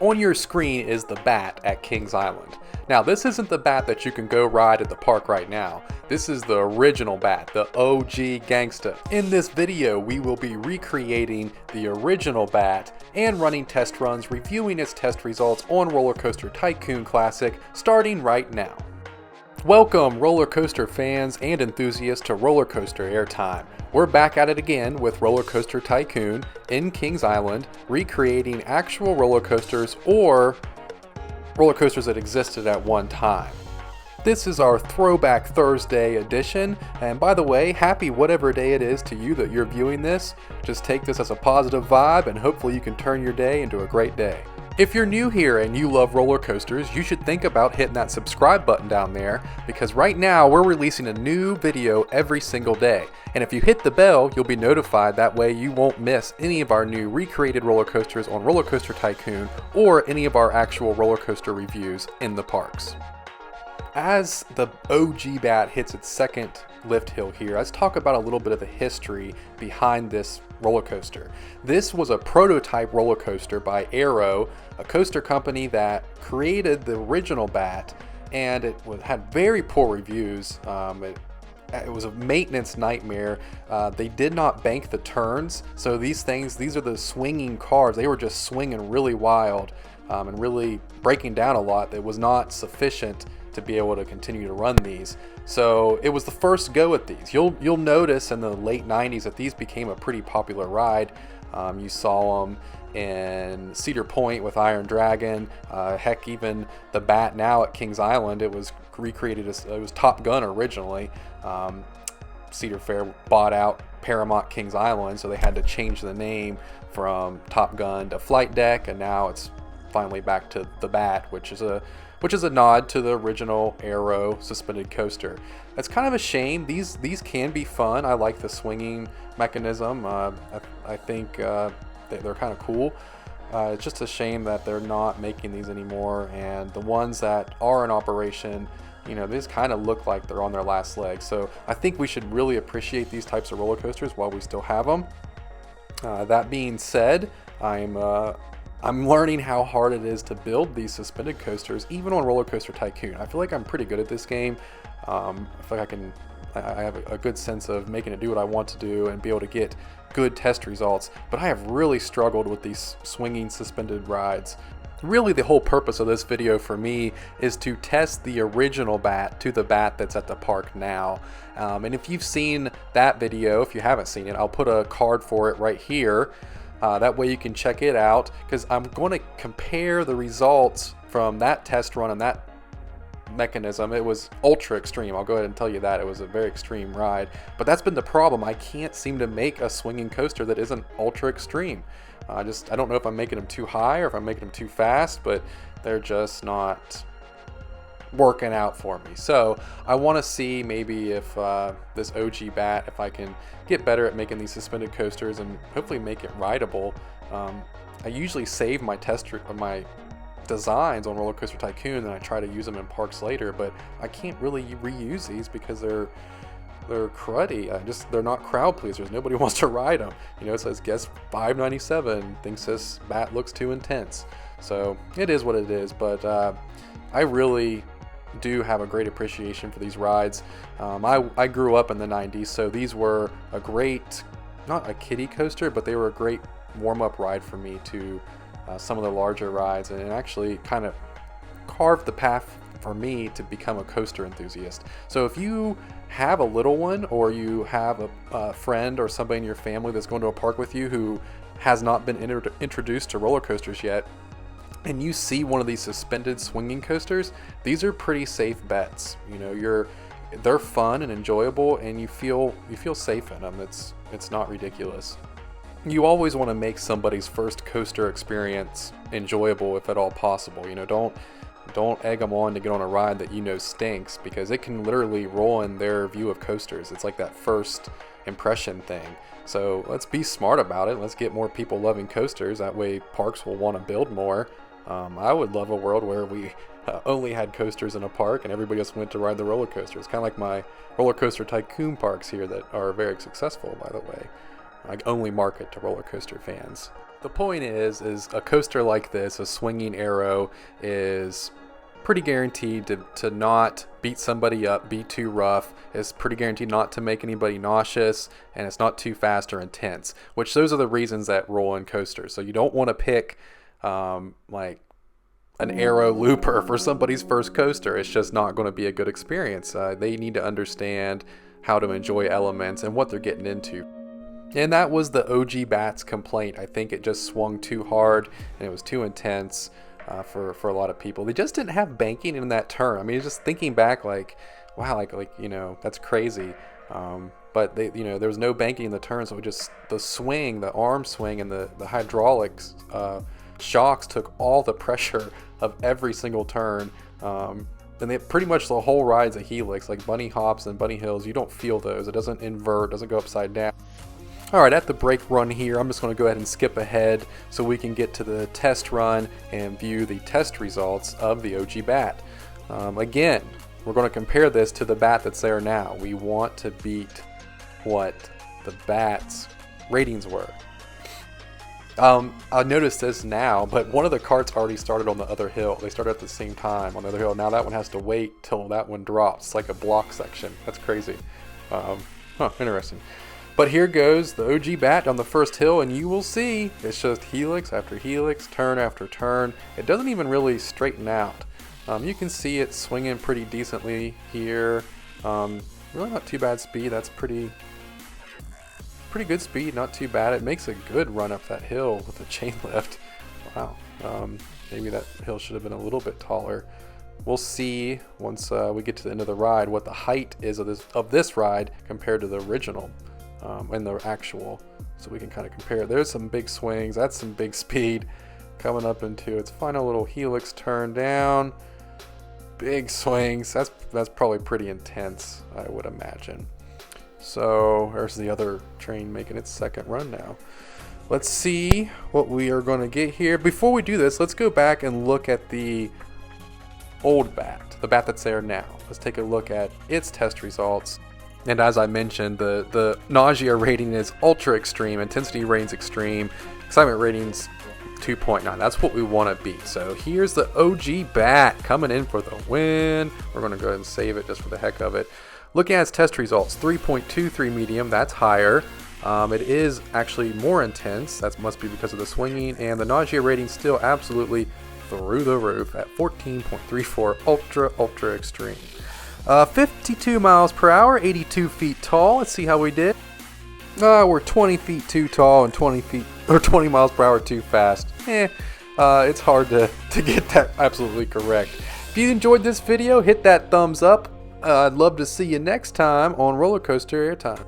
On your screen is the bat at Kings Island. Now, this isn't the bat that you can go ride at the park right now. This is the original bat, the OG gangsta. In this video, we will be recreating the original bat and running test runs, reviewing its test results on Roller Coaster Tycoon Classic, starting right now. Welcome, roller coaster fans and enthusiasts, to Roller Coaster Airtime. We're back at it again with Roller Coaster Tycoon in Kings Island, recreating actual roller coasters or roller coasters that existed at one time. This is our Throwback Thursday edition, and by the way, happy whatever day it is to you that you're viewing this. Just take this as a positive vibe, and hopefully you can turn your day into a great day. If you're new here and you love roller coasters, you should think about hitting that subscribe button down there, because right now we're releasing a new video every single day. And if you hit the bell, you'll be notified. That way you won't miss any of our new recreated roller coasters on Roller Coaster Tycoon or any of our actual roller coaster reviews in the parks. As the OG bat hits its second lift hill here, let's talk about a little bit of the history behind this roller coaster. This was a prototype roller coaster by Arrow, a coaster company that created the original bat, and it had very poor reviews. It was a maintenance nightmare. They did not bank the turns, so these are the swinging cars. They were just swinging really wild and really breaking down a lot. It was not sufficient to be able to continue to run these. So it was the first go at these. You'll notice in the late 90s that these became a pretty popular ride. You saw them in Cedar Point with Iron Dragon. Heck, even the bat now at Kings Island, it was recreated as, it was Top Gun originally. Cedar Fair bought out Paramount Kings Island, so they had to change the name from Top Gun to Flight Deck, and now it's finally back to the bat, which is a nod to the original Arrow suspended coaster. That's kind of a shame. These can be fun. I like the swinging mechanism. I think they're kind of cool. It's just a shame that they're not making these anymore, and the ones that are in operation, you know, these kind of look like they're on their last leg. So I think we should really appreciate these types of roller coasters while we still have them. That being said, I'm learning how hard it is to build these suspended coasters, even on Roller Coaster Tycoon. I feel like I'm pretty good at this game. I feel like I have a good sense of making it do what I want to do and be able to get good test results, but I have really struggled with these swinging suspended rides. Really, the whole purpose of this video for me is to test the original bat to the bat that's at the park now. And if you've seen that video, if you haven't seen it, I'll put a card for it right here. That way you can check it out, because I'm going to compare the results from that test run and that mechanism. It was ultra extreme. I'll go ahead and tell you that. It was a very extreme ride. But that's been the problem. I can't seem to make a swinging coaster that isn't ultra extreme. I don't know if I'm making them too high or if I'm making them too fast, but they're just not working out for me. So I want to see maybe if this OG bat, if I can get better at making these suspended coasters and hopefully make it rideable. I usually save my my designs on Roller Coaster Tycoon, and I try to use them in parks later, but I can't really reuse these because they're cruddy. They're not crowd pleasers. Nobody wants to ride them. You know, it says guest 597 thinks this bat looks too intense. So it is what it is, but I really do have a great appreciation for these rides. I grew up in the 90s, so these were a great, not a kiddie coaster, but they were a great warm-up ride for me to some of the larger rides, and it actually kind of carved the path for me to become a coaster enthusiast. So if you have a little one, or you have a friend or somebody in your family that's going to a park with you who has not been introduced to roller coasters yet, and you see one of these suspended swinging coasters, these are pretty safe bets. You know, they're fun and enjoyable, and you feel safe in them. It's not ridiculous. You always want to make somebody's first coaster experience enjoyable if at all possible. You know, don't egg them on to get on a ride that you know stinks, because it can literally ruin their view of coasters. It's like that first impression thing. So let's be smart about it. Let's get more people loving coasters. That way parks will want to build more. I would love a world where we only had coasters in a park and everybody else went to ride the roller coasters. Kind of like my Roller Coaster Tycoon parks here that are very successful, by the way. I only market to roller coaster fans. The point is a coaster like this, a swinging arrow, is pretty guaranteed to not beat somebody up, be too rough. It's pretty guaranteed not to make anybody nauseous, and it's not too fast or intense, which those are the reasons that roll in coasters. So you don't want to pick like an arrow looper for somebody's first coaster. It's just not going to be a good experience. They need to understand how to enjoy elements and what they're getting into. And that was the OG Bats complaint. I think it just swung too hard and it was too intense for a lot of people. They just didn't have banking in that turn. I mean, just thinking back, like, wow, like you know, that's crazy. But they, you know, there was no banking in the turn, so it just the swing, the arm swing, and the hydraulics shocks took all the pressure of every single turn. And they pretty much the whole ride's a helix, like bunny hops and bunny hills. You don't feel those. It doesn't invert, doesn't go upside down. All right, at the brake run here, I'm just going to go ahead and skip ahead so we can get to the test run and view the test results of the OG Bat. Again, we're going to compare this to the Bat that's there now. We want to beat what the Bat's ratings were. I noticed this now, but one of the carts already started on the other hill. They started at the same time on the other hill. Now that one has to wait till that one drops. It's like a block section. That's crazy. Interesting. But here goes the OG Bat on the first hill, and you will see it's just helix after helix, turn after turn. It doesn't even really straighten out. You can see it swinging pretty decently here. Really not too bad speed. That's pretty good speed, not too bad. It makes a good run up that hill with the chain lift. Wow. Maybe that hill should have been a little bit taller. We'll see once we get to the end of the ride what the height is of this ride compared to the original and the actual, so we can kind of compare. There's some big swings. That's some big speed coming up into its final little helix turn down. Big swings. That's probably pretty intense, I would imagine. So there's the other train making its second run now. Let's see what we are going to get here. Before we do this, let's go back and look at the old Bat, the Bat that's there now. Let's take a look at its test results. And as I mentioned, the nausea rating is ultra extreme, intensity rating's extreme, excitement rating's 2.9. That's what we want to beat. So here's the OG Bat coming in for the win. We're going to go ahead and save it just for the heck of it. Looking at its test results, 3.23 medium, that's higher. It is actually more intense. That must be because of the swinging, and the nausea rating still absolutely through the roof at 14.34, ultra extreme. 52 miles per hour, 82 feet tall. Let's see how we did. We're 20 feet too tall and 20 miles per hour too fast. It's hard to get that absolutely correct. If you enjoyed this video, hit that thumbs up. I'd love to see you next time on Roller Coaster Airtime.